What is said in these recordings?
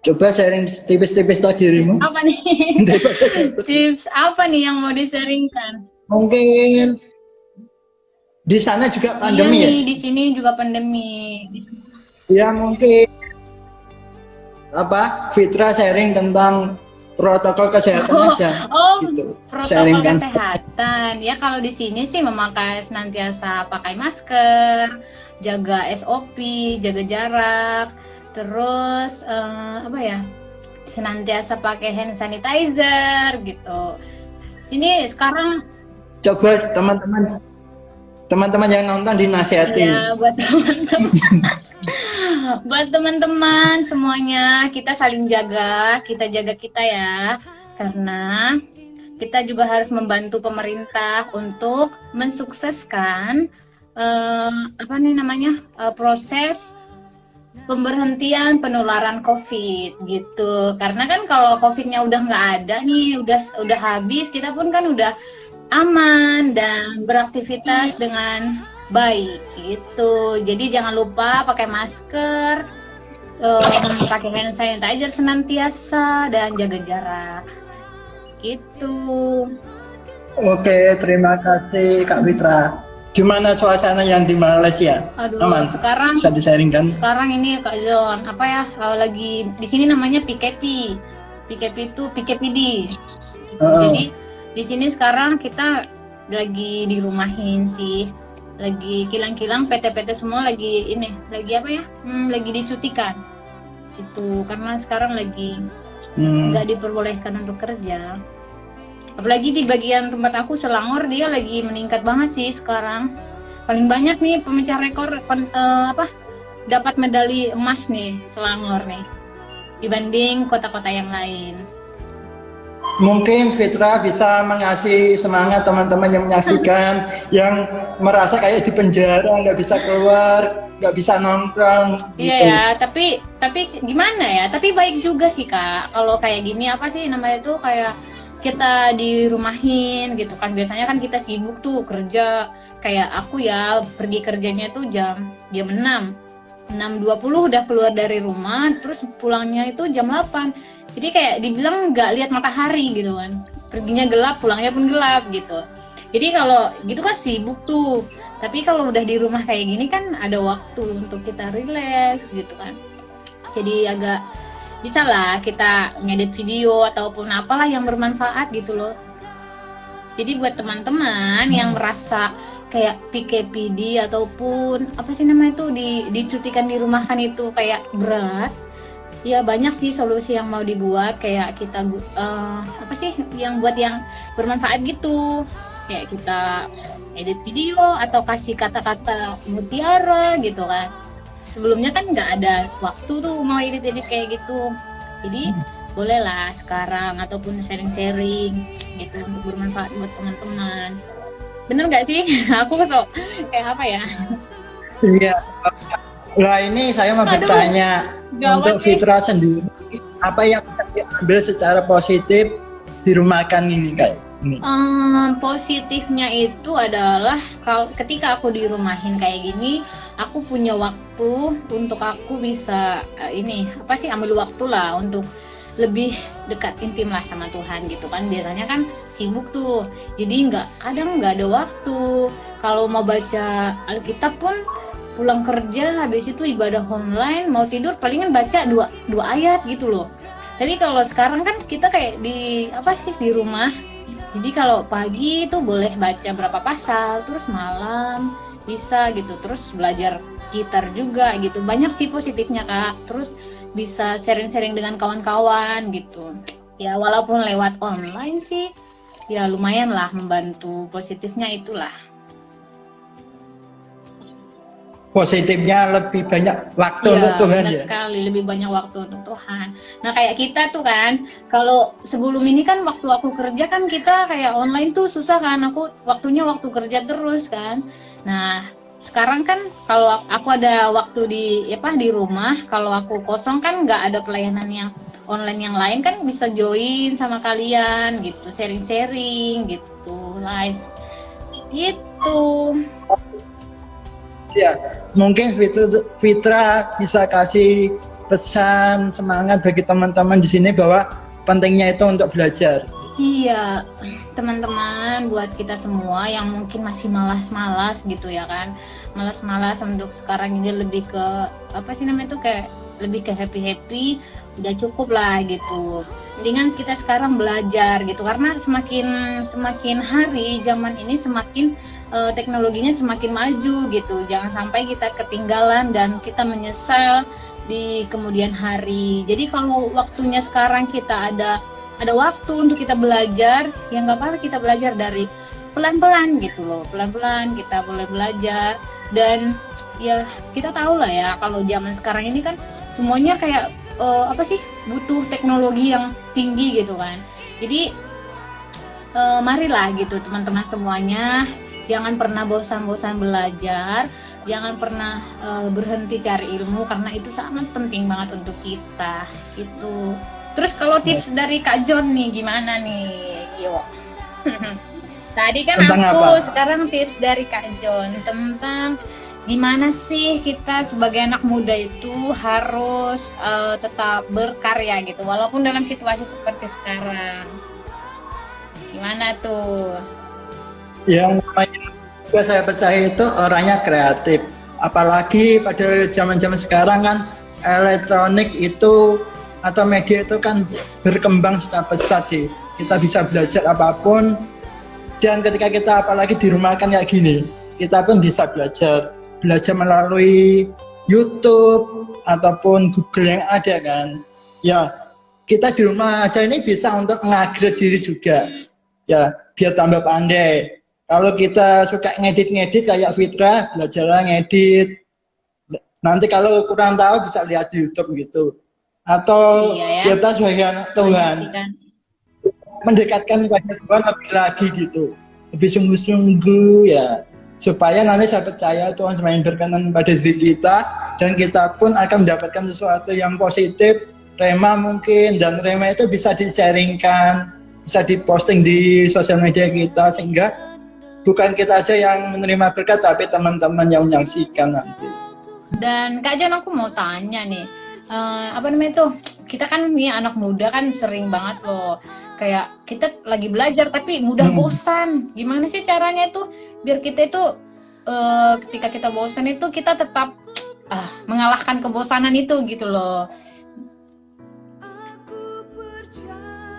Coba sharing tipis-tipis lagi dirimu. Apa nih? Tips apa nih yang mau disaringkan? Mungkin di sana juga Iya pandemi ya? nih, di sini juga pandemi. Ya mungkin apa Fitra sharing tentang protokol kesehatan aja gitu. Protokol Sharing kan. kesehatan. Ya kalau di sini sih memakai senantiasa pakai masker, jaga SOP, jaga jarak, terus apa ya? Senantiasa pakai hand sanitizer gitu. Sini sekarang Coba teman-teman yang nonton dinasihati. ya buat teman-teman semuanya, kita saling jaga, kita jaga kita ya. Karena kita juga harus membantu pemerintah untuk mensukseskan proses pemberhentian penularan COVID gitu. Karena kan kalau COVID-nya udah nggak ada nih, udah habis, kita pun kan udah aman dan beraktivitas dengan baik gitu. Jadi jangan lupa pakai masker, pakai hand sanitizer senantiasa dan jaga jarak. Gitu. Oke, terima kasih Kak Fitra. Gimana suasana yang di Malaysia? Aduh, Aman? sekarang Bisa disaringkan? Sekarang ini Kak John, apa ya? Lagi di sini namanya PKP. PKP itu PKPD. Jadi di sini sekarang kita lagi dirumahin sih. Lagi kilang-kilang PT-PT semua lagi lagi dicutikan. Itu karena sekarang lagi nggak diperbolehkan untuk kerja. Apalagi di bagian tempat aku Selangor, dia lagi meningkat banget sih sekarang. Paling banyak nih pemecah rekor dapat medali emas nih Selangor nih dibanding kota-kota yang lain. Mungkin Fitra bisa mengasih semangat teman-teman yang menyaksikan yang merasa kayak di penjara, nggak bisa keluar, nggak bisa nongkrong. Iya gitu. ya, tapi gimana ya? Tapi baik juga sih Kak. Kalau kayak gini apa sih namanya itu kayak kita dirumahin gitu kan. Biasanya kan kita sibuk tuh kerja. Kayak aku ya pergi kerjanya tuh jam 6:20 udah keluar dari rumah, terus pulangnya itu jam 8. Jadi kayak dibilang nggak lihat matahari gitu kan. Perginya gelap, pulangnya pun gelap gitu. Jadi kalau gitu kan sibuk tuh. Tapi kalau udah di rumah kayak gini kan ada waktu untuk kita relax gitu kan. Jadi agak bisa lah kita ngedit video ataupun apalah yang bermanfaat gitu loh. Jadi buat teman-teman yang merasa kayak PKPD ataupun apa sih namanya itu dicutikan di rumahkan itu kayak berat, ya banyak sih solusi yang mau dibuat kayak kita yang buat yang bermanfaat gitu. Kayak kita edit video atau kasih kata-kata mutiara gitu kan. Sebelumnya kan nggak ada waktu tuh mau edit-edit kayak gitu. Jadi bolehlah sekarang ataupun sharing-sharing gitu untuk bermanfaat buat teman-teman. Bener nggak sih? Aku kayak apa ya? Iya. Lah ini saya mau bertanya untuk Fitra sendiri, apa yang diambil secara positif dirumahkan ini kayak ini? Positifnya itu adalah ketika aku dirumahin kayak gini, aku punya waktu untuk aku bisa ambil waktu lah untuk lebih dekat intim lah sama Tuhan gitu kan. Biasanya kan sibuk tuh, jadi kadang nggak ada waktu. Kalau mau baca Alkitab pun pulang kerja habis itu ibadah online, mau tidur palingan baca dua ayat gitu loh. Tapi kalau sekarang kan kita kayak di rumah. Jadi kalau pagi itu boleh baca berapa pasal, terus malam bisa gitu, terus belajar gitar juga gitu. Banyak sih positifnya Kak. Terus bisa sharing-sharing dengan kawan-kawan gitu. Ya walaupun lewat online sih, ya lumayan lah membantu. Positifnya itulah. Positifnya lebih banyak waktu untuk Tuhan ya. Sekali lebih banyak waktu untuk Tuhan. Nah kayak kita tuh kan, kalau sebelum ini kan waktu aku kerja kan kita kayak online tuh susah kan, waktunya waktu kerja terus kan. Nah sekarang kan kalau aku ada waktu di rumah, kalau aku kosong kan nggak ada pelayanan yang online yang lain kan bisa join sama kalian gitu, sharing-sharing gitu, live gitu. Ya, mungkin Fitra bisa kasih pesan semangat bagi teman-teman di sini bahwa pentingnya itu untuk belajar. Iya, teman-teman, buat kita semua yang mungkin masih malas-malas gitu ya kan, malas-malas untuk sekarang ini lebih ke apa sih namanya itu kayak lebih ke happy-happy, udah cukup lah gitu. Mendingan kita sekarang belajar gitu, karena semakin hari zaman ini semakin teknologinya semakin maju gitu. Jangan sampai kita ketinggalan dan kita menyesal di kemudian hari. Jadi kalau waktunya sekarang kita ada waktu untuk kita belajar, ya nggak apa-apa kita belajar dari pelan-pelan gitu loh, pelan-pelan kita boleh belajar. Dan ya kita tahu lah ya kalau zaman sekarang ini kan semuanya kayak apa sih, butuh teknologi yang tinggi gitu kan. Jadi marilah gitu teman-teman semuanya, jangan pernah bosan-bosan belajar, jangan pernah berhenti cari ilmu, karena itu sangat penting banget untuk kita gitu. Terus kalau tips dari Kak John nih gimana nih? Yo. Tadi kan Tentang aku, apa? sekarang tips dari Kak John tentang gimana sih kita sebagai anak muda itu harus tetap berkarya gitu walaupun dalam situasi seperti sekarang. Gimana tuh? Yang namanya saya percaya itu orangnya kreatif. Apalagi pada zaman-zaman sekarang kan elektronik itu atau media itu kan berkembang secara pesat sih. Kita bisa belajar apapun, dan ketika kita apalagi di rumah kan kayak gini, kita pun bisa belajar melalui YouTube ataupun Google yang ada kan. Ya, kita di rumah aja ini bisa untuk mengupgrade diri juga. Ya, biar tambah pandai. Kalau kita suka ngedit kayak Fitra, belajarlah ngedit. Nanti kalau kurang tahu bisa lihat di YouTube gitu. Atau Iya ya, kita sebagai anak Tuhan mendekatkan kepada Tuhan lebih lagi gitu, lebih sungguh-sungguh ya, supaya nanti saya percaya Tuhan semakin berkenan pada diri kita, dan kita pun akan mendapatkan sesuatu yang positif, rema mungkin, dan rema itu bisa di-sharingkan, bisa diposting di sosial media kita, sehingga bukan kita aja yang menerima berkat, tapi teman-teman yang menyaksikan nanti. Dan Kak John, aku mau tanya nih, apa namanya tuh, kita kan nih anak muda kan sering banget loh kayak kita lagi belajar tapi mudah bosan. Gimana sih caranya itu biar kita itu ketika kita bosan itu kita tetap mengalahkan kebosanan itu gitu loh.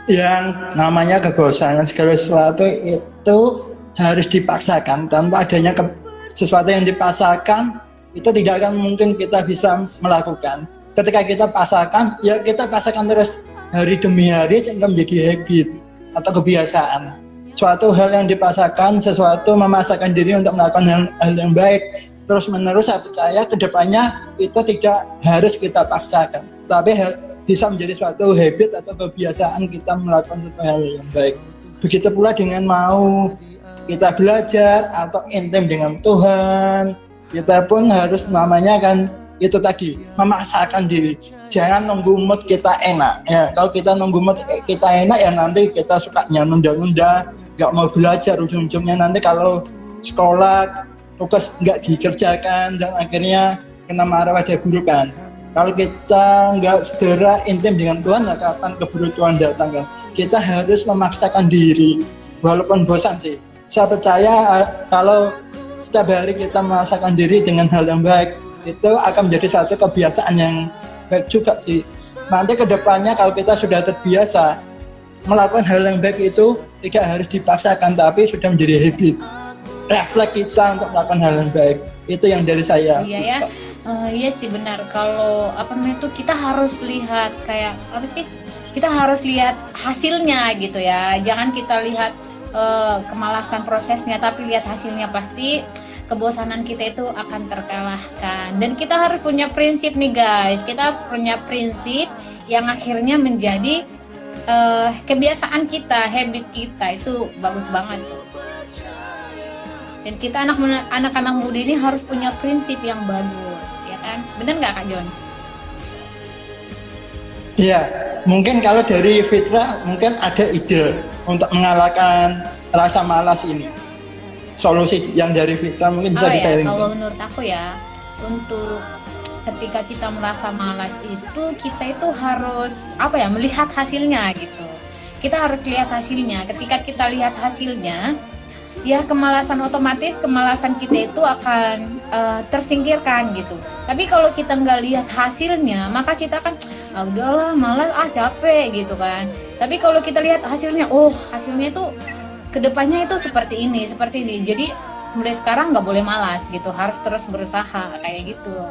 Yang namanya kebosanan, segala sesuatu itu harus dipaksakan. Tanpa adanya sesuatu yang dipaksakan, itu tidak akan mungkin kita bisa melakukan. Ketika kita paksakan, ya kita paksakan terus hari demi hari sehingga menjadi habit atau kebiasaan. Suatu hal yang dipaksakan, sesuatu memaksakan diri untuk melakukan hal yang baik terus menerus, saya percaya kedepannya itu tidak harus kita paksakan, tapi bisa menjadi suatu habit atau kebiasaan kita melakukan suatu hal yang baik. Begitu pula dengan mau kita belajar atau intim dengan Tuhan, kita pun harus namanya kan itu tadi, memaksakan diri. Jangan nunggu mood kita enak ya. Kalau kita nunggu mood kita enak ya nanti kita suka nunda-nunda, nggak mau belajar, ujung-ujungnya nanti kalau sekolah tugas nggak dikerjakan dan akhirnya kena marah pada guru kan. Kalau kita nggak segera intim dengan Tuhan, ya kapan keburu Tuhan datang kan. Kita harus memaksakan diri walaupun bosan sih. Saya percaya kalau setiap hari kita memaksakan diri dengan hal yang baik, itu akan menjadi suatu kebiasaan yang baik juga sih. Nanti kedepannya kalau kita sudah terbiasa melakukan hal yang baik, itu tidak harus dipaksakan tapi sudah menjadi habit, refleks kita untuk melakukan hal yang baik. Itu yang dari saya. Iya ya, iya sih benar. Kalau apa namanya itu kita harus lihat kayak apa sih? Kita harus lihat hasilnya gitu ya. Jangan kita lihat kemalasan prosesnya, tapi lihat hasilnya, pasti kebosanan kita itu akan terkalahkan. Dan kita harus punya prinsip nih guys, kita harus punya prinsip yang akhirnya menjadi kebiasaan kita, habit kita. Itu bagus banget tuh. Dan kita anak-anak muda ini harus punya prinsip yang bagus, ya kan? Benar nggak Kak John? Iya, mungkin kalau dari Fitra mungkin ada ide untuk mengalahkan rasa malas ini. Solusi yang dari Fitra mungkin bisa di-sharing. Kalau menurut aku ya, untuk ketika kita merasa malas itu kita itu harus melihat hasilnya gitu. Kita harus lihat hasilnya. Ketika kita lihat hasilnya, ya kemalasan kita itu akan tersingkirkan gitu. Tapi kalau kita nggak lihat hasilnya, maka kita kan udahlah malas, capek gitu kan. Tapi kalau kita lihat hasilnya, hasilnya itu kedepannya itu seperti ini. Jadi mulai sekarang nggak boleh malas gitu, harus terus berusaha kayak gitu.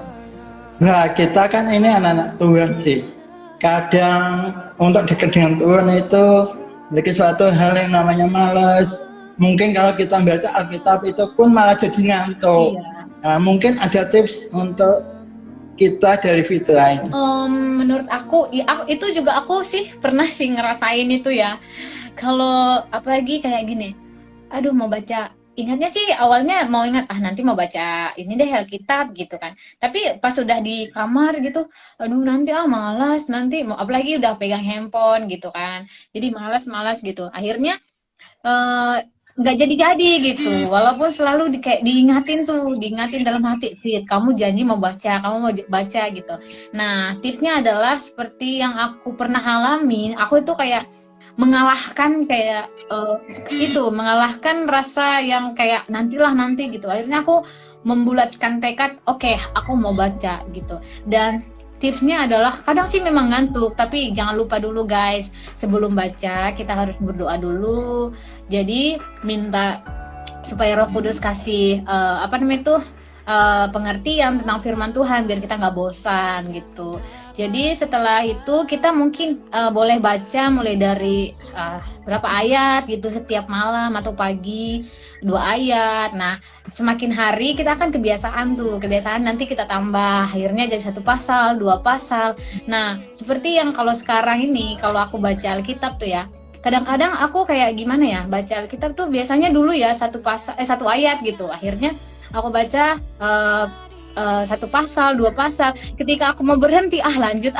Nah, kita kan ini anak-anak Tuhan sih. Kadang untuk dekat dengan Tuhan itu memiliki suatu hal yang namanya malas. Mungkin kalau kita baca Alkitab itu pun malah jadi ngantuk. Iya. Nah, mungkin ada tips untuk kita dari Fitra ini. Menurut aku, itu juga aku sih pernah sih ngerasain itu ya. Kalau apalagi kayak gini, mau baca. Ingatnya sih awalnya mau nanti mau baca ini deh Alkitab gitu kan. Tapi pas sudah di kamar gitu, nanti malas, nanti mau apalagi udah pegang handphone gitu kan. Jadi malas gitu. Akhirnya nggak jadi gitu. Walaupun selalu diingatin dalam hati, Fit, kamu janji mau baca gitu. Nah, tipsnya adalah seperti yang aku pernah alamin, aku itu kayak mengalahkan rasa yang kayak nanti gitu. Akhirnya aku membulatkan tekad, oke, aku mau baca gitu. Dan tipsnya adalah kadang sih memang ngantuk, tapi jangan lupa dulu guys, sebelum baca kita harus berdoa dulu. Jadi minta supaya Roh Kudus kasih pengertian tentang firman Tuhan biar kita nggak bosan gitu. Jadi setelah itu kita mungkin boleh baca mulai dari berapa ayat gitu setiap malam atau pagi, 2 ayat. Nah, semakin hari kita akan kebiasaan nanti kita tambah, akhirnya jadi 1 pasal, 2 pasal. Nah, seperti yang kalau sekarang ini kalau aku baca Alkitab tuh ya, kadang-kadang aku kayak gimana ya, baca Alkitab tuh biasanya dulu ya 1 ayat gitu. Akhirnya aku baca 1 pasal, 2 pasal. Ketika aku mau berhenti, lanjut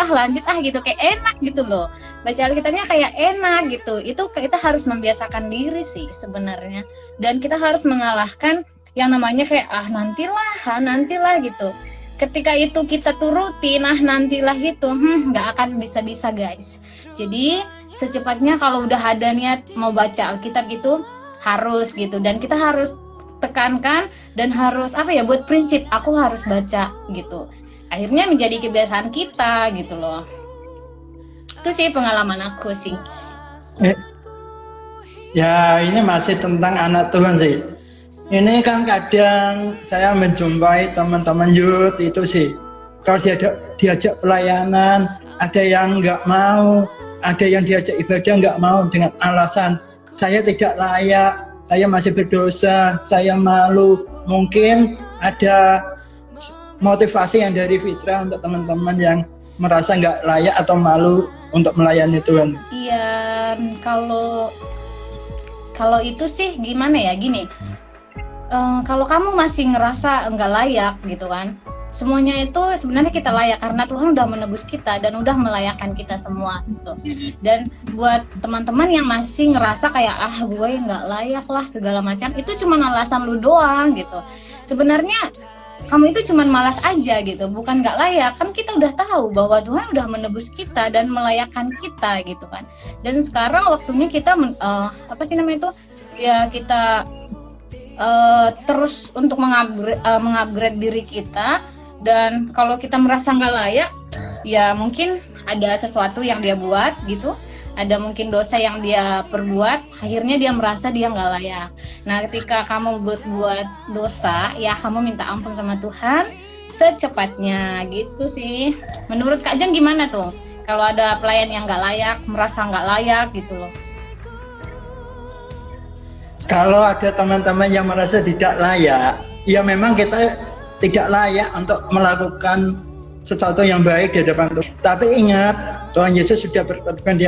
gitu, kayak enak gitu loh. Baca Alkitabnya kayak enak gitu. Itu kita harus membiasakan diri sih sebenarnya. Dan kita harus mengalahkan yang namanya kayak nantilah gitu. Ketika itu kita turutin nantilah gitu, nggak akan bisa guys. Jadi secepatnya kalau udah ada niat mau baca Alkitab gitu harus gitu, dan kita harus tekankan dan harus buat prinsip aku harus baca gitu. Akhirnya menjadi kebiasaan kita gitu loh. Itu sih pengalaman aku sih. Ya, ini masih tentang anak Tuhan sih. Ini kan kadang saya menjumpai teman-teman youth itu sih, kalau diajak pelayanan, ada yang nggak mau, ada yang diajak ibadah nggak mau dengan alasan saya tidak layak, saya masih berdosa, saya malu. Mungkin ada motivasi yang dari Fitra untuk teman-teman yang merasa nggak layak atau malu untuk melayani Tuhan. Iya, kalau itu sih gimana ya, gini. Kalau kamu masih ngerasa nggak layak gitu kan, semuanya itu sebenarnya kita layak karena Tuhan udah menebus kita dan udah melayakkan kita semua gitu. Dan buat teman-teman yang masih ngerasa kayak gue nggak layak lah segala macam, itu cuma alasan lu doang gitu. Sebenarnya kamu itu cuma malas aja gitu, bukan nggak layak. Kan kita udah tahu bahwa Tuhan udah menebus kita dan melayakkan kita gitu kan. Dan sekarang waktunya kita kita terus untuk mengupgrade diri kita. Dan kalau kita merasa nggak layak, ya mungkin ada sesuatu yang dia buat gitu, ada mungkin dosa yang dia perbuat, akhirnya dia merasa dia nggak layak. Nah, ketika kamu berbuat dosa, ya kamu minta ampun sama Tuhan secepatnya gitu sih. Menurut Kak Jeng gimana tuh? Kalau ada pelayan yang nggak layak, merasa nggak layak gitu loh. Kalau ada teman-teman yang merasa tidak layak, ya memang kita tidak layak untuk melakukan sesuatu yang baik di hadapan Tuhan. Tapi ingat, Tuhan Yesus sudah berkorban di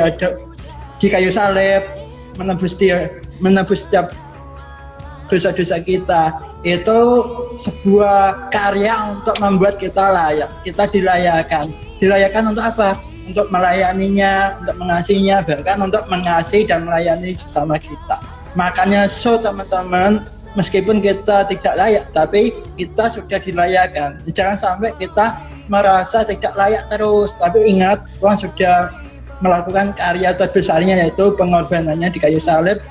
kayu salib, menebus setiap dosa-dosa kita. Itu sebuah karya untuk membuat kita layak. Kita dilayakkan untuk apa? Untuk melayaninya, untuk mengasihinya, bahkan untuk mengasihi dan melayani sesama kita. Makanya teman-teman, meskipun kita tidak layak, tapi kita sudah dilayakkan. Jangan sampai kita merasa tidak layak terus. Tapi ingat, Tuhan sudah melakukan karya terbesarnya, yaitu pengorbanannya di kayu salib,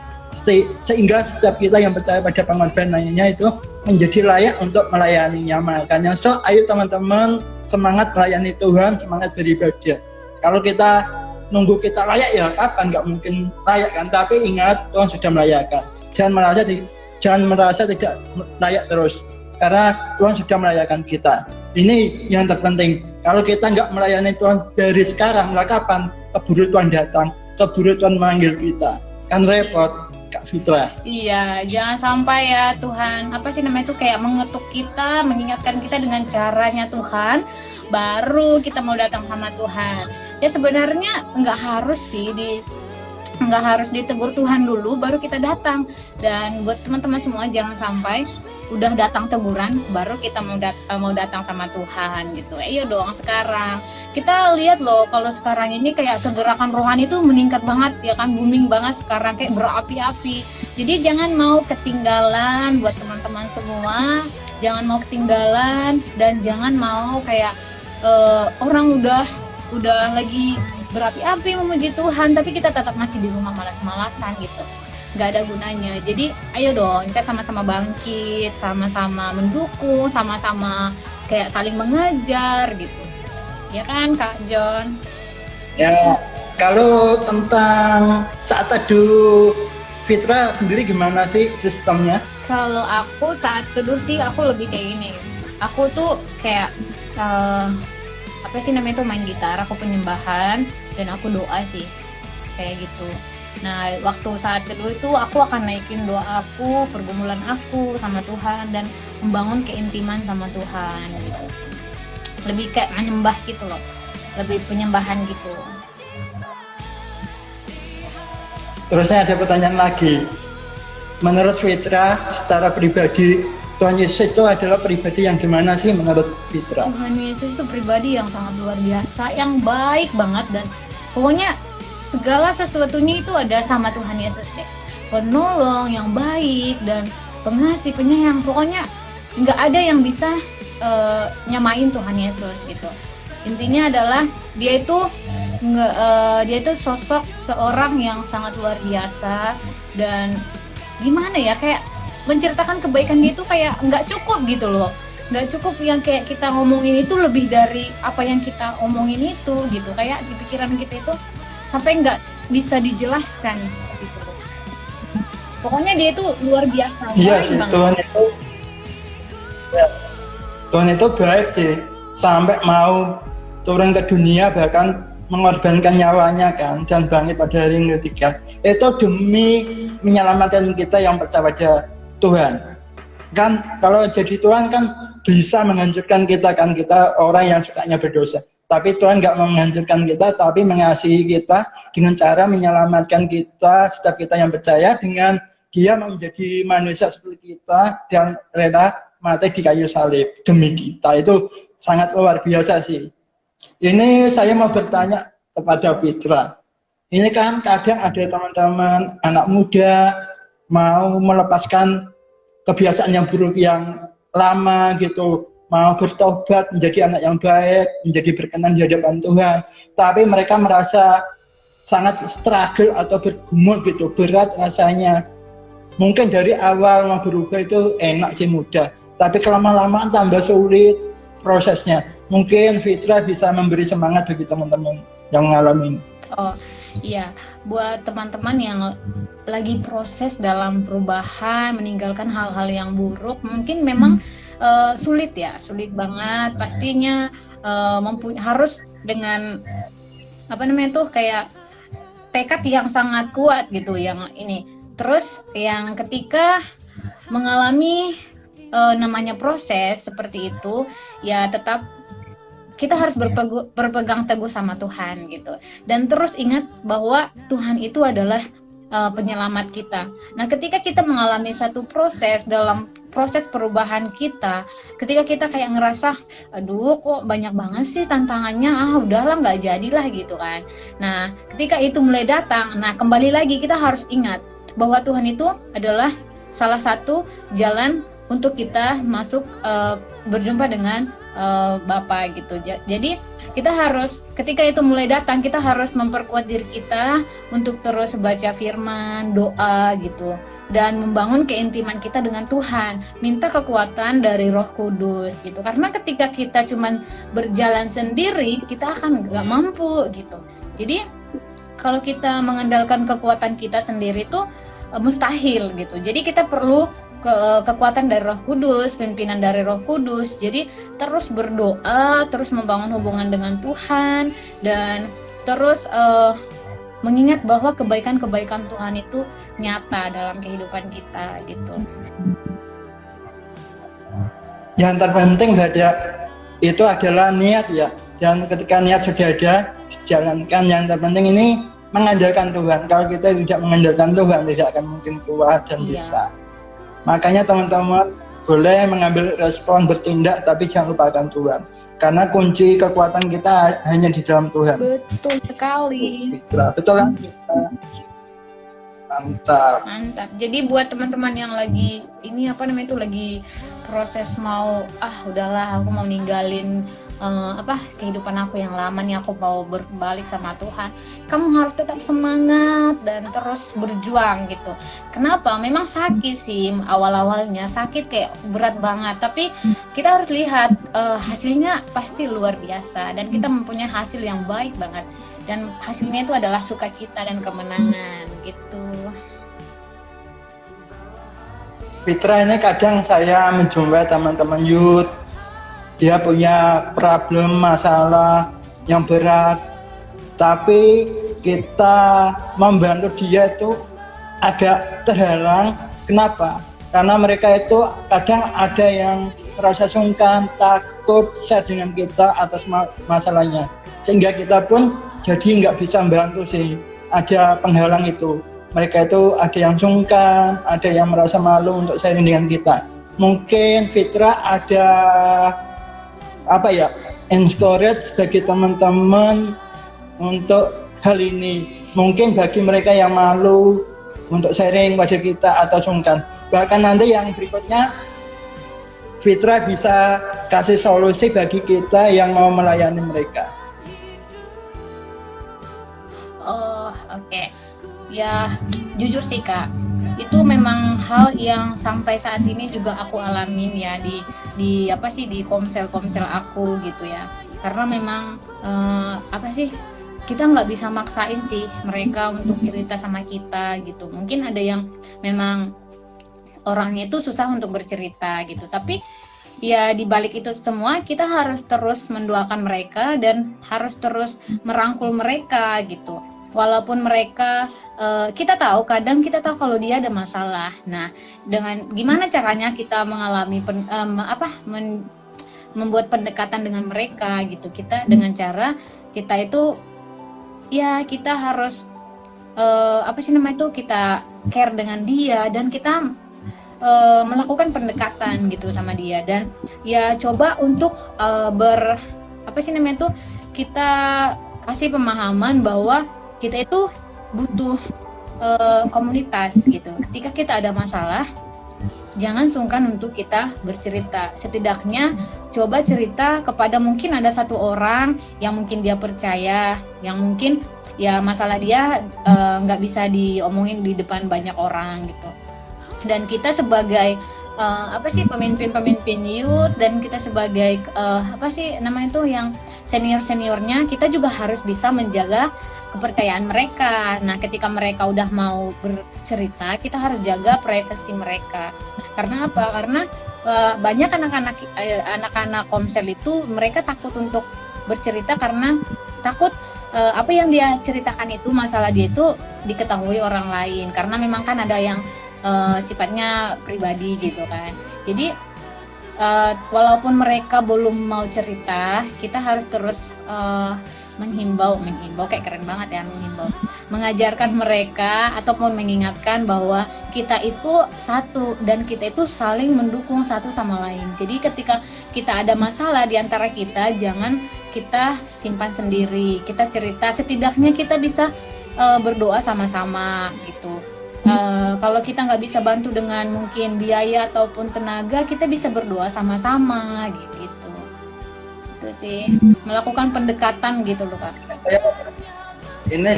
sehingga setiap kita yang percaya pada pengorbanannya itu menjadi layak untuk melayaninya. Makanya ayo teman-teman, semangat melayani Tuhan, semangat beribadah. Kalau kita nunggu kita layak, ya kapan, nggak mungkin layak kan. Tapi ingat, Tuhan sudah melayakkan. Jangan merasa tidak layak terus, karena Tuhan sudah melayakkan kita. Ini yang terpenting. Kalau kita nggak melayani Tuhan dari sekarang, lah kapan keburu Tuhan datang, keburu Tuhan memanggil kita, kan repot, Kak Fitra. Iya, jangan sampai ya Tuhan kayak mengetuk kita, mengingatkan kita dengan caranya Tuhan, baru kita mau datang sama Tuhan. Ya sebenarnya nggak harus ditegur Tuhan dulu baru kita datang. Dan buat teman-teman semua, jangan sampai udah datang teguran baru kita mau datang sama Tuhan gitu. Ayo dong, sekarang kita lihat loh, kalau sekarang ini kayak kegerakan rohani itu meningkat banget ya kan, booming banget sekarang, kayak berapi-api. Jadi jangan mau ketinggalan buat teman-teman semua, jangan mau ketinggalan, dan jangan mau kayak orang udah lagi berapi-api memuji Tuhan tapi kita tetap masih di rumah malas-malasan gitu, nggak ada gunanya. Jadi ayo dong, kita sama-sama bangkit, sama-sama mendukung, sama-sama kayak saling mengajar gitu, ya kan Kak John? Ya, kalau tentang saat teduh Fitra sendiri gimana sih sistemnya? Kalau aku saat teduh sih aku lebih kayak gini, aku tuh kayak main gitar, aku penyembahan dan aku doa sih kayak gitu. Nah, waktu saat teduh itu aku akan naikin doa aku, pergumulan aku sama Tuhan, dan membangun keintiman sama Tuhan gitu. Lebih kayak menyembah gitu loh, lebih penyembahan gitu. Terusnya ada pertanyaan lagi. Menurut Fitra secara pribadi, Tuhan Yesus itu adalah pribadi yang gimana sih menurut Fitra? Tuhan Yesus itu pribadi yang sangat luar biasa, yang baik banget, dan pokoknya segala sesuatunya itu ada sama Tuhan Yesus deh. Penolong yang baik dan pengasih, penyayang, pokoknya nggak ada yang bisa nyamain Tuhan Yesus gitu. Intinya adalah dia itu sosok seorang yang sangat luar biasa, dan gimana ya, kayak menceritakan kebaikan dia itu kayak nggak cukup gitu loh. Nggak cukup yang kayak kita ngomongin itu, lebih dari apa yang kita omongin itu gitu. Kayak di pikiran kita itu sampai nggak bisa dijelaskan gitu. Pokoknya dia itu luar biasa. Iya sih, Tuhan itu baik sih, sampai mau turun ke dunia, bahkan mengorbankan nyawanya kan, dan bangkit pada hari ketiga. Itu demi menyelamatkan kita yang percaya pada Tuhan. Kan kalau jadi Tuhan kan bisa menghancurkan kita kan, kita orang yang sukanya berdosa. Tapi Tuhan nggak mau menghancurkan kita, tapi mengasihi kita dengan cara menyelamatkan kita, setiap kita yang percaya, dengan Dia menjadi manusia seperti kita dan rela mati di kayu salib demi kita. Itu sangat luar biasa sih. Ini saya mau bertanya kepada Fitra. Ini kan kadang ada teman-teman anak muda mau melepaskan kebiasaan yang buruk yang lama gitu, mau bertobat menjadi anak yang baik, menjadi berkenan di hadapan Tuhan, tapi mereka merasa sangat struggle atau bergumul gitu, berat rasanya. Mungkin dari awal mau berubah itu enak sih, mudah, tapi kelama-lamaan tambah sulit prosesnya. Mungkin Fitra bisa memberi semangat bagi teman-teman yang mengalami ini. Oh iya, buat teman-teman yang lagi proses dalam perubahan, meninggalkan hal-hal yang buruk, mungkin memang sulit banget pastinya, harus dengan kayak tekad yang sangat kuat gitu yang ini. Terus yang ketika mengalami namanya proses seperti itu, ya tetap kita harus berpegang teguh sama Tuhan gitu, dan terus ingat bahwa Tuhan itu adalah penyelamat kita. Nah, ketika kita mengalami satu proses dalam proses perubahan kita, ketika kita kayak ngerasa, aduh kok banyak banget sih tantangannya, udahlah nggak jadilah gitu kan. Nah, ketika itu mulai datang, nah kembali lagi kita harus ingat bahwa Tuhan itu adalah salah satu jalan untuk kita masuk berjumpa dengan Bapa gitu. Jadi kita harus ketika itu mulai datang, kita harus memperkuat diri kita untuk terus baca firman, doa gitu, dan membangun keintiman kita dengan Tuhan, minta kekuatan dari Roh Kudus gitu. Karena ketika kita cuman berjalan sendiri, kita akan nggak mampu gitu. Jadi kalau kita mengandalkan kekuatan kita sendiri tuh mustahil gitu. Jadi kita perlu kekuatan dari Roh Kudus, pimpinan dari Roh Kudus. Jadi terus berdoa, terus membangun hubungan dengan Tuhan, dan terus mengingat bahwa kebaikan-kebaikan Tuhan itu nyata dalam kehidupan kita gitu. Yang terpenting itu adalah niat ya. Dan ketika niat sudah ada, jalankan. Yang terpenting ini mengandalkan Tuhan. Kalau kita tidak mengandalkan Tuhan, tidak akan mungkin keluar dan bisa. Makanya teman-teman boleh mengambil respon, bertindak, tapi jangan lupakan Tuhan. Karena kunci kekuatan kita hanya di dalam Tuhan. Betul sekali. Betul kan? Mantap. Jadi buat teman-teman yang lagi lagi proses mau udahlah aku mau ninggalin kehidupan aku yang lama nih, aku mau berbalik sama Tuhan. Kamu harus tetap semangat dan terus berjuang gitu. Kenapa? Memang sakit sih awal-awalnya, sakit kayak berat banget, tapi kita harus lihat hasilnya pasti luar biasa dan kita mempunyai hasil yang baik banget. Dan hasilnya itu adalah sukacita dan kemenangan gitu. Fitra, ini kadang saya menjumpai teman-teman youth, dia punya problem, masalah yang berat, tapi kita membantu dia itu agak terhalang. Kenapa? Karena mereka itu kadang ada yang merasa sungkan, takut share dengan kita atas masalahnya, sehingga kita pun jadi nggak bisa membantu sih. Ada penghalang itu. Mereka itu ada yang sungkan, ada yang merasa malu untuk sharing dengan kita. Mungkin Fitra ada encourage bagi teman-teman untuk hal ini. Mungkin bagi mereka yang malu untuk sharing pada kita atau sungkan. Bahkan nanti yang berikutnya Fitra bisa kasih solusi bagi kita yang mau melayani mereka. Oke. Ya, jujur sih Kak, itu memang hal yang sampai saat ini juga aku alamin ya di komsel aku gitu ya. Karena memang kita nggak bisa maksain sih mereka untuk cerita sama kita gitu. Mungkin ada yang memang orangnya itu susah untuk bercerita gitu, tapi ya di balik itu semua kita harus terus mendoakan mereka dan harus terus merangkul mereka gitu. Walaupun mereka kita tahu kalau dia ada masalah. Nah, dengan gimana caranya kita mengalami membuat pendekatan dengan mereka gitu. Kita dengan cara kita itu ya kita harus kita care dengan dia dan kita melakukan pendekatan gitu sama dia, dan ya coba untuk kita kasih pemahaman bahwa kita itu butuh komunitas gitu. Ketika kita ada masalah, jangan sungkan untuk kita bercerita. Setidaknya coba cerita kepada mungkin ada satu orang yang mungkin dia percaya, yang mungkin ya masalah dia nggak bisa diomongin di depan banyak orang gitu. Dan kita sebagai pemimpin youth, dan kita sebagai yang seniornya, kita juga harus bisa menjaga kepercayaan mereka. Nah, ketika mereka udah mau bercerita, kita harus jaga privasi mereka. Karena apa? Karena banyak anak-anak komsel itu mereka takut untuk bercerita karena takut apa yang dia ceritakan itu, masalah dia itu diketahui orang lain. Karena memang kan ada yang sifatnya pribadi gitu kan. Jadi walaupun mereka belum mau cerita, kita harus terus menghimbau kayak keren banget ya, mengajarkan mereka ataupun mengingatkan bahwa kita itu satu dan kita itu saling mendukung satu sama lain. Jadi ketika kita ada masalah di antara kita, jangan kita simpan sendiri, kita cerita, setidaknya kita bisa berdoa sama-sama gitu. Kalau kita nggak bisa bantu dengan mungkin biaya ataupun tenaga, kita bisa berdoa sama-sama gitu. gitu sih, melakukan pendekatan gitu loh Kak.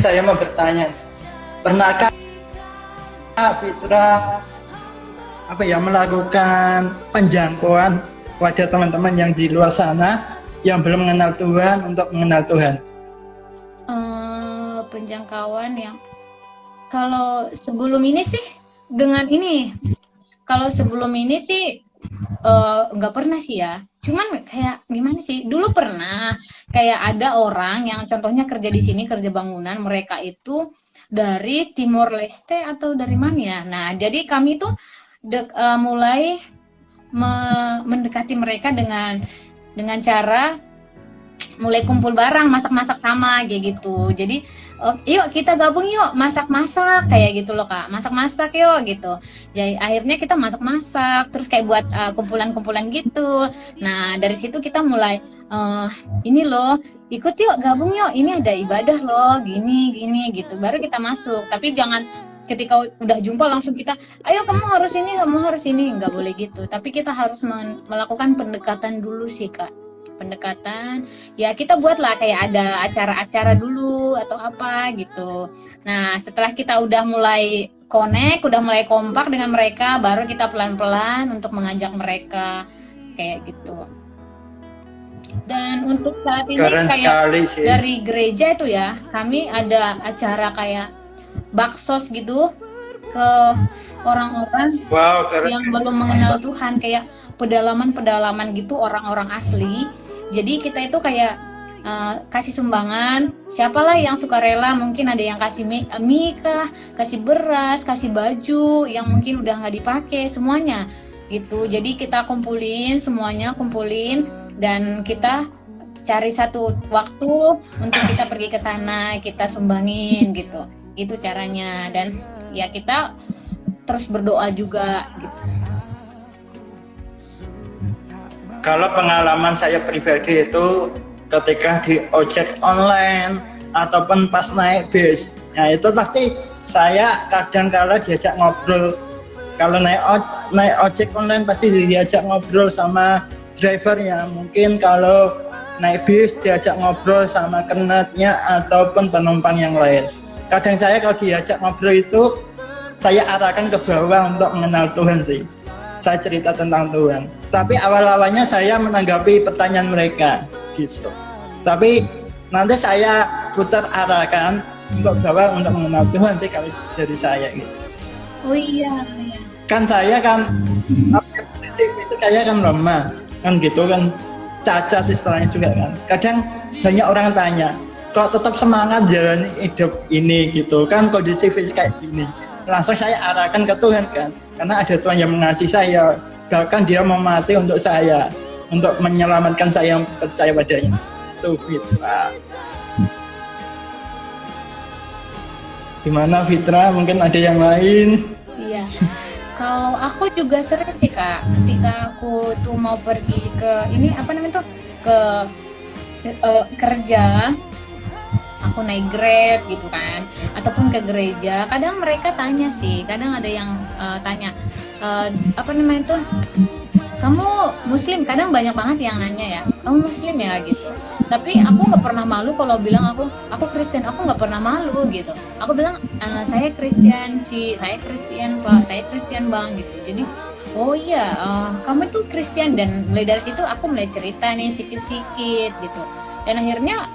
Saya mau bertanya, pernahkah Fitra melakukan penjangkauan kepada teman-teman yang di luar sana yang belum mengenal Tuhan untuk mengenal Tuhan? Penjangkauan yang kalau sebelum ini sih kalau sebelum ini sih nggak pernah sih ya. Cuman kayak gimana sih? Dulu pernah kayak ada orang yang contohnya kerja di sini, kerja bangunan, mereka itu dari Timor Leste atau dari mana ya. Nah, jadi kami tuh mulai mendekati mereka dengan cara mulai kumpul barang, masak-masak sama kayak gitu. Jadi yuk kita gabung yuk masak-masak kayak gitu loh Kak, masak-masak yuk gitu. Jadi akhirnya kita masak-masak terus kayak buat kumpulan-kumpulan gitu. Nah dari situ kita mulai ini loh, ikut yuk, gabung yuk, ini ada ibadah loh, gini gitu, baru kita masuk. Tapi jangan ketika udah jumpa langsung kita ayo kamu harus ini, nggak boleh gitu. Tapi kita harus melakukan pendekatan dulu sih Kak. Pendekatan ya, kita buatlah kayak ada acara-acara dulu atau apa gitu. Nah setelah kita udah mulai connect, udah mulai kompak dengan mereka, baru kita pelan-pelan untuk mengajak mereka kayak gitu. Dan untuk saat ini Keren kayak sih. dari gereja itu ya, kami ada acara kayak baksos gitu ke orang-orang yang belum mengenal Tuhan, kayak pedalaman gitu, orang-orang asli. Jadi kita itu kayak kasih sumbangan, siapalah yang suka rela, mungkin ada yang kasih mie kah, kasih beras, kasih baju yang mungkin udah nggak dipakai semuanya gitu. Jadi kita kumpulin semuanya, dan kita cari satu waktu untuk kita pergi ke sana, kita sumbangin gitu. Itu caranya. Dan ya kita terus berdoa juga gitu. Kalau pengalaman saya pribadi itu ketika di ojek online ataupun pas naik bis, nah itu pasti saya kadang-kala diajak ngobrol. Kalau naik ojek online pasti diajak ngobrol sama drivernya. Mungkin kalau naik bis diajak ngobrol sama kernetnya ataupun penumpang yang lain. Kadang saya kalau diajak ngobrol itu saya arahkan ke bawah untuk mengenal Tuhan sih. Saya cerita tentang Tuhan. Tapi awal-awalnya saya menanggapi pertanyaan mereka gitu. Tapi nanti saya putar arahkan untuk bawah untuk mengenal Tuhan sih kalau dari saya gitu. Oh iya. Kan saya kan itu saya kan lemah kan gitu kan, cacat istilahnya juga kan. Kadang banyak orang tanya, kok tetap semangat jalan hidup ini gitu kan, kondisi fisik kayak gini. Langsung saya arahkan ke Tuhan kan, karena ada Tuhan yang mengasihi saya, bahkan dia mau mati untuk saya, untuk menyelamatkan saya yang percaya padanya. Itu Fitra. Gimana Fitra? Mungkin ada yang lain? Iya. Kalau aku juga sering sih Kak, ketika aku tuh mau pergi ke ini ke kerja, aku naik Grab gitu kan, ataupun ke gereja, kadang mereka tanya sih, kadang ada yang tanya kamu Muslim, kadang banyak banget yang nanya ya, kamu Muslim ya gitu. Tapi aku nggak pernah malu kalau bilang aku Kristen, aku nggak pernah malu gitu. Aku bilang saya Kristen sih, saya Kristen Pak, saya Kristen Bang gitu. Jadi oh iya kamu itu Kristen, dan mulai dari situ aku mulai cerita nih sikit-sikit gitu. Dan akhirnya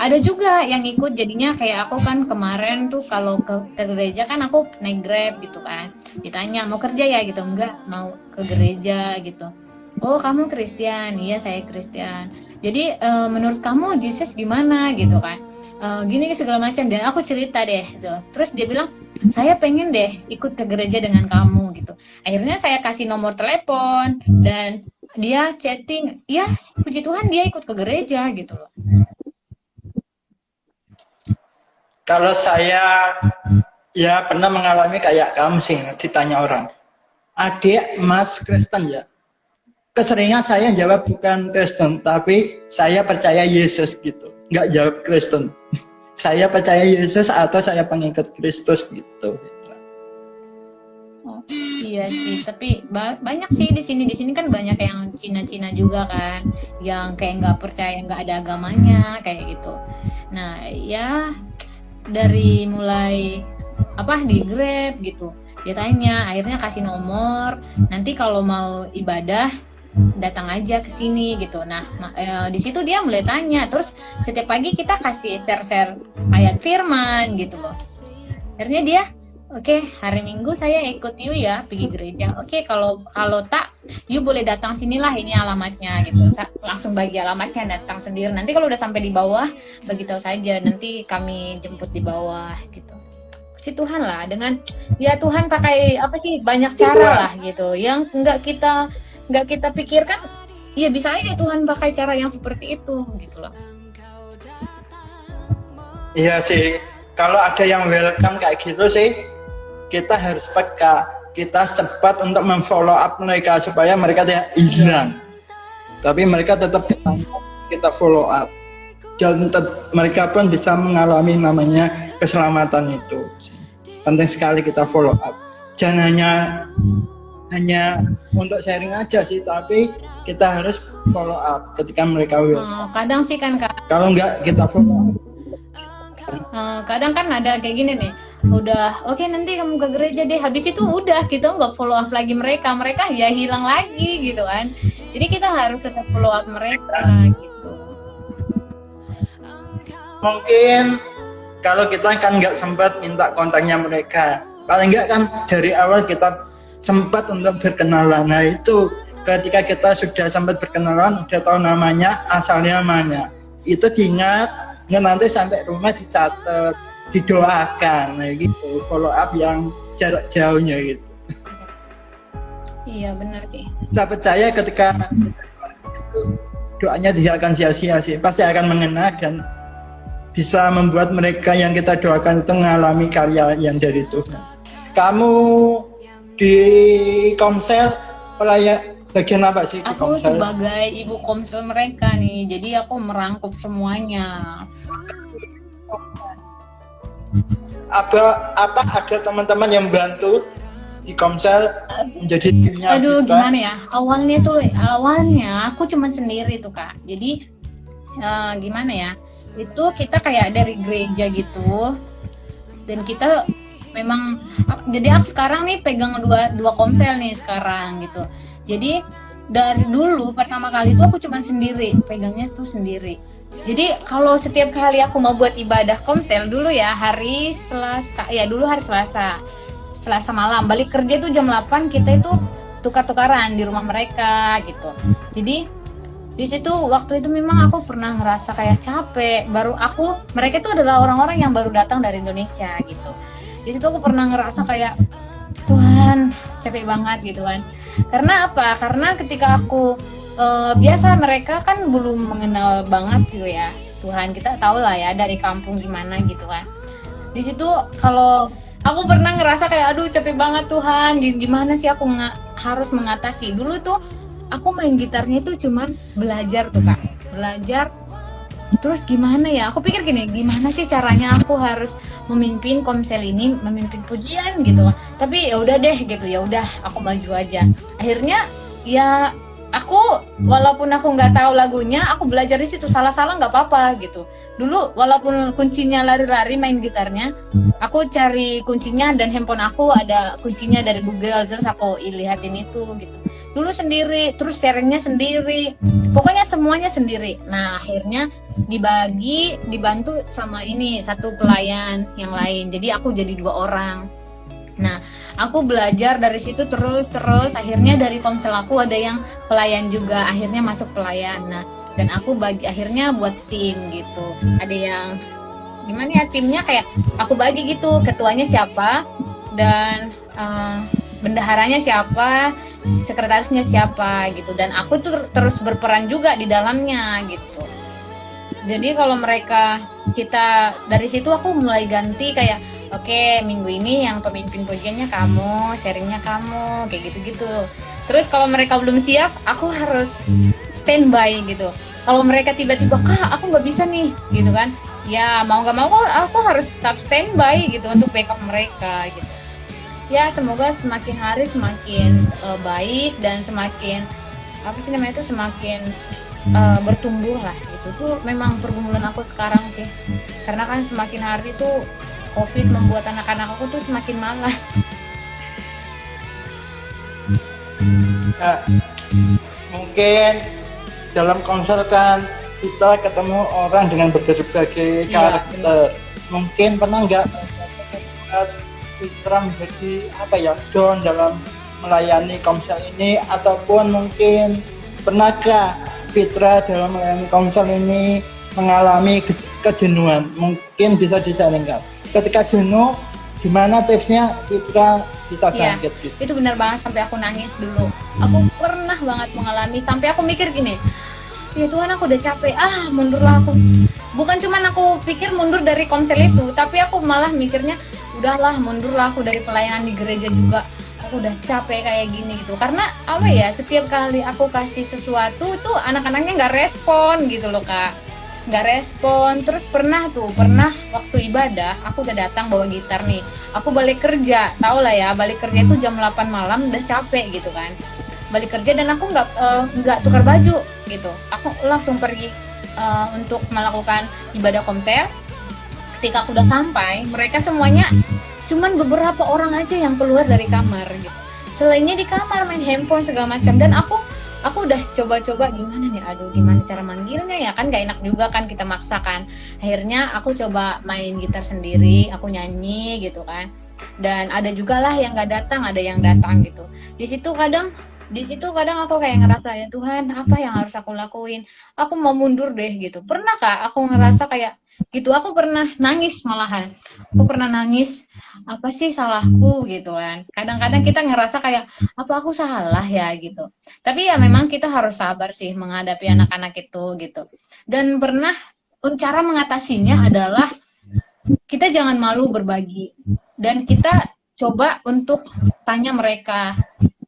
ada juga yang ikut. Jadinya kayak aku kan kemarin tuh kalau ke gereja kan aku naik Grab gitu kan, ditanya mau kerja ya gitu, enggak, mau ke gereja gitu. Oh kamu Kristen? Iya saya Kristen. Jadi menurut kamu Yesus gimana gitu kan, gini segala macam, dan aku cerita deh gitu. Terus dia bilang saya pengen deh ikut ke gereja dengan kamu gitu. Akhirnya saya kasih nomor telepon dan dia chatting, ya puji Tuhan dia ikut ke gereja gitu loh. Kalau saya ya pernah mengalami kayak kamu sih, ditanya orang, adik Mas Kristen ya? Keseringan saya jawab bukan Kristen, tapi saya percaya Yesus gitu. Nggak jawab Kristen. Saya percaya Yesus atau saya pengikut Kristus gitu. Iya sih, tapi banyak sih di sini kan banyak yang Cina-Cina juga kan, yang kayak nggak percaya, nggak ada agamanya kayak gitu. Nah ya dari mulai apa di Grab gitu, dia tanya, akhirnya kasih nomor, nanti kalau mau ibadah datang aja ke sini gitu. Nah di situ dia mulai tanya, terus setiap pagi kita kasih share-share ayat firman gitu loh. Akhirnya dia, oke, hari Minggu saya ikut you ya pergi gereja. Oke, kalau tak, you boleh datang sinilah, ini alamatnya gitu. Langsung bagi alamatnya, datang sendiri. Nanti kalau udah sampai di bawah, bagi tahu saja. Nanti kami jemput di bawah gitu. Puji Tuhan lah, dengan ya Tuhan pakai apa sih, banyak cara lah gitu. Yang nggak kita pikirkan, ya bisa aja Tuhan pakai cara yang seperti itu gitu loh. Iya sih. Kalau ada yang welcome kayak gitu sih, kita harus peka, kita cepat untuk memfollow up mereka supaya mereka tidak hilang. Tapi mereka tetap kita follow up, dan mereka pun bisa mengalami namanya keselamatan itu. Penting sekali kita follow up. Jangan hanya untuk sharing aja sih, tapi kita harus follow up ketika mereka welcome. Kadang sih kan Kak, kalau enggak kita follow up. Kadang kan ada kayak gini nih, udah oke, nanti kamu ke gereja deh, habis itu udah kita nggak follow up lagi mereka ya hilang lagi gitu kan. Jadi kita harus tetap follow up mereka gitu. Mungkin kalau kita kan nggak sempat minta kontaknya mereka, paling nggak kan dari awal kita sempat untuk berkenalan. Nah itu ketika kita sudah sempat berkenalan, udah tahu namanya, asalnya mana, itu diingat. Nanti sampai rumah dicatat, didoakan, nah gitu, follow up yang jarak jauhnya gitu. Iya benar sih. Saya percaya ketika doanya tidak akan sia-sia sih, pasti akan mengena dan bisa membuat mereka yang kita doakan itu mengalami karya yang dari Tuhan. Kamu di Komsel bagian apa sih? Aku sebagai ibu Komsel mereka nih, jadi aku merangkup semuanya. Apa ada teman-teman yang bantu di Komsel menjadi timnya? Aduh gimana ya, awalnya aku cuma sendiri tuh Kak. Jadi gimana ya, itu kita kayak dari gereja gitu, dan kita memang, jadi aku sekarang nih pegang dua Komsel nih sekarang gitu. Jadi dari dulu pertama kali itu aku cuma sendiri, pegangnya tuh sendiri. Jadi kalau setiap kali aku mau buat ibadah Komsel dulu ya, hari Selasa malam, balik kerja tuh jam 8, kita itu tukar-tukaran di rumah mereka gitu. Jadi di situ waktu itu memang aku pernah ngerasa kayak capek. Mereka itu adalah orang-orang yang baru datang dari Indonesia gitu. Di situ aku pernah ngerasa kayak, Tuhan capek banget gitu kan. Karena apa? Karena ketika aku biasa, mereka kan belum mengenal banget gitu ya Tuhan, kita tahu lah ya dari kampung gimana gitu kan. Di situ kalau aku pernah ngerasa kayak aduh capek banget Tuhan, gimana sih aku harus mengatasi. Dulu tuh aku main gitarnya itu cuman belajar tuh Kak, belajar. Terus gimana ya, aku pikir gini, gimana sih caranya aku harus memimpin Komsel ini, memimpin pujian gitu. Tapi ya udah deh gitu, ya udah aku maju aja. Akhirnya ya aku, walaupun aku nggak tahu lagunya, aku belajar di situ, salah-salah nggak apa-apa gitu. Dulu walaupun kuncinya lari-lari main gitarnya, aku cari kuncinya, dan handphone aku ada kuncinya dari Google, terus aku lihatin itu gitu. Dulu sendiri, terus sharingnya sendiri, pokoknya semuanya sendiri. Nah akhirnya dibantu sama satu pelayan yang lain, jadi aku jadi 2 orang. Nah aku belajar dari situ terus, akhirnya dari Komsel aku ada yang pelayan juga, akhirnya masuk pelayan. Nah dan aku akhirnya buat tim gitu, ada yang gimana ya, timnya kayak aku bagi gitu, ketuanya siapa dan bendaharanya siapa, sekretarisnya siapa gitu, dan aku tuh terus berperan juga di dalamnya gitu. Jadi kalau kita dari situ aku mulai ganti kayak oke, minggu ini yang pemimpin pujiannya kamu, sharingnya kamu, kayak gitu-gitu. Terus kalau mereka belum siap, aku harus standby gitu. Kalau mereka tiba-tiba, Kak aku nggak bisa nih gitu kan, ya mau nggak mau aku harus tetap standby gitu untuk backup mereka gitu. ya semoga semakin hari semakin baik dan semakin apa sih namanya itu semakin bertumbuh lah gitu. Itu memang pergumulan aku sekarang sih, karena kan semakin hari tuh COVID membuat anak-anak aku tuh semakin malas. Nah, mungkin dalam konsel kan kita ketemu orang dengan berbagai karakter. Mungkin pernah nggak membuat Fitra menjadi apa ya, down dalam melayani komsel ini, ataupun mungkin pernahkah Fitra dalam melayani komsel ini mengalami kejenuhan? Mungkin bisa disarankan. Ketika jenuh, gimana tipsnya Fitra bisa bangkit? Gitu? Itu benar banget, sampai aku nangis dulu. Aku pernah banget mengalami, sampai aku mikir gini, ya Tuhan aku udah capek, mundurlah aku. Bukan cuman aku pikir mundur dari komsel itu, tapi aku malah mikirnya udahlah mundurlah aku dari pelayanan di gereja juga. Aku udah capek kayak gini gitu. Karena apa ya, setiap kali aku kasih sesuatu tuh anak-anaknya nggak respon gitu loh Kak. Nggak respon. Terus pernah waktu ibadah aku udah datang bawa gitar nih. Aku balik kerja, tau lah ya, balik kerja itu jam 8 malam udah capek gitu kan. Balik kerja dan aku nggak tukar baju gitu. Aku langsung pergi untuk melakukan ibadah komsel. Ketika aku udah sampai, mereka semuanya cuman beberapa orang aja yang keluar dari kamar gitu. Selainnya di kamar main handphone segala macam. Dan aku udah coba-coba gimana nih, gimana cara manggilnya ya, kan gak enak juga kan kita maksakan. Akhirnya aku coba main gitar sendiri, aku nyanyi gitu kan. Dan ada juga lah yang gak datang, ada yang datang gitu. Di situ kadang aku kayak ngerasa, ya Tuhan apa yang harus aku lakuin, aku mau mundur deh gitu. Pernah Kak aku ngerasa kayak gitu, aku pernah nangis malahan. Aku pernah nangis, apa sih salahku gitu kan. Kadang-kadang kita ngerasa kayak apa aku salah ya gitu. Tapi ya memang kita harus sabar sih menghadapi anak-anak itu gitu. Dan pernah cara mengatasinya adalah kita jangan malu berbagi. Dan kita coba untuk tanya mereka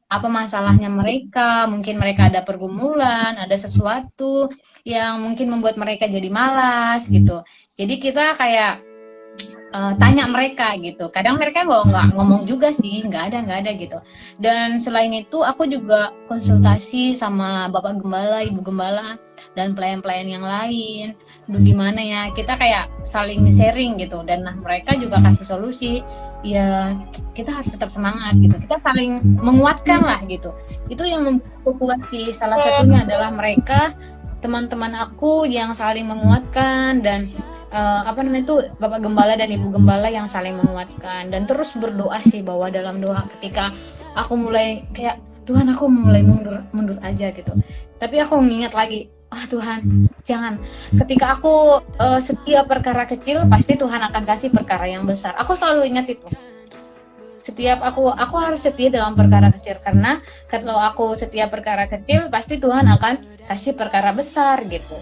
apa masalahnya mereka, mungkin mereka ada pergumulan, ada sesuatu yang mungkin membuat mereka jadi malas gitu. Jadi kita kayak tanya mereka gitu. Kadang mereka nggak ngomong juga sih, nggak ada gitu. Dan selain itu aku juga konsultasi sama Bapak Gembala, Ibu Gembala, dan pelayan-pelayan yang lain. Gimana ya, kita kayak saling sharing gitu. Dan mereka juga kasih solusi. Ya kita harus tetap semangat gitu. Kita saling menguatkan lah gitu. Itu yang membuatku kuat sih. Salah satunya adalah mereka, teman-teman aku yang saling menguatkan, dan Bapak Gembala dan Ibu Gembala yang saling menguatkan. Dan terus berdoa sih, bahwa dalam doa ketika aku mulai kayak Tuhan aku mulai mundur aja gitu, tapi aku mengingat lagi, Tuhan jangan, ketika aku setia perkara kecil, pasti Tuhan akan kasih perkara yang besar. Aku selalu ingat itu. Setiap aku harus setia dalam perkara kecil, karena kalau aku setia perkara kecil, pasti Tuhan akan kasih perkara besar gitu.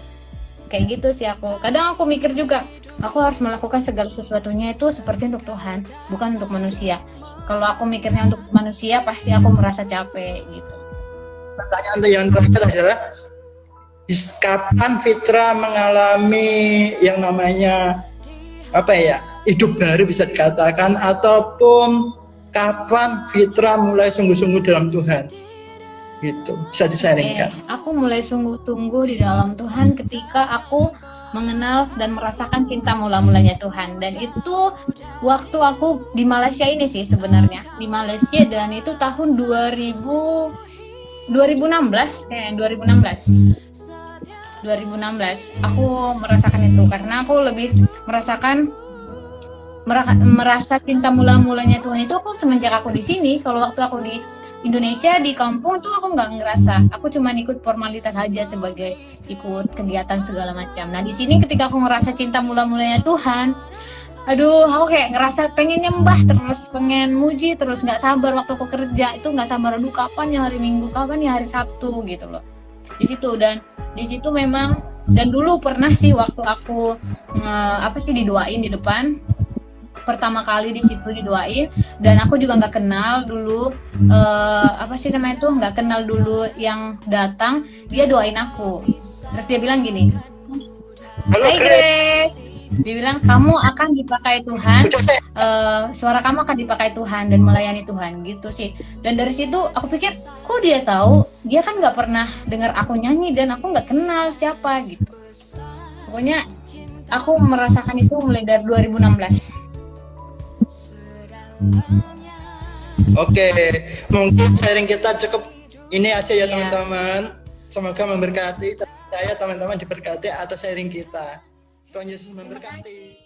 Kayak gitu sih aku. Kadang aku mikir juga, aku harus melakukan segala sesuatunya itu seperti untuk Tuhan, bukan untuk manusia. Kalau aku mikirnya untuk manusia, pasti aku merasa capek gitu. Pertanyaan yang terakhir adalah, kapan Fitra mengalami yang namanya hidup baru bisa dikatakan, ataupun kapan Fitra mulai sungguh-sungguh dalam Tuhan? Gitu, bisa disaringkan. Aku mulai sungguh-sungguh di dalam Tuhan ketika aku mengenal dan merasakan cinta mula-mulanya Tuhan. Dan itu waktu aku di Malaysia ini sih sebenarnya, di Malaysia, dan itu tahun 2016 aku merasakan itu, karena aku lebih merasa cinta mula-mulanya Tuhan itu aku semenjak aku di sini. Kalau waktu aku di Indonesia di kampung tuh aku nggak ngerasa, aku cuma ikut formalitas aja sebagai ikut kegiatan segala macam. Nah di sini ketika aku ngerasa cinta mula-mulanya Tuhan, aku kayak ngerasa pengen nyembah terus, pengen muji terus, nggak sabar waktu aku kerja itu, nggak sabar, kapan ya hari Minggu, kapan ya hari Sabtu gitu loh. Di situ, dan di situ memang, dan dulu pernah sih waktu aku didoain di depan. Pertama kali di situ didoain, dan aku juga nggak kenal dulu nggak kenal dulu yang datang. Dia doain aku, terus dia bilang gini, halo Hai Grace, Dibilang kamu akan dipakai Tuhan, suara kamu akan dipakai Tuhan dan melayani Tuhan gitu sih. Dan dari situ aku pikir, kok dia tahu? Dia kan nggak pernah dengar aku nyanyi dan aku nggak kenal siapa gitu. Pokoknya aku merasakan itu mulai dari 2016. Oke, mungkin sharing kita cukup ini aja ya Iya. teman-teman. Semoga memberkati saya, teman-teman diberkati atas sharing kita. Tuhan Yesus memberkati.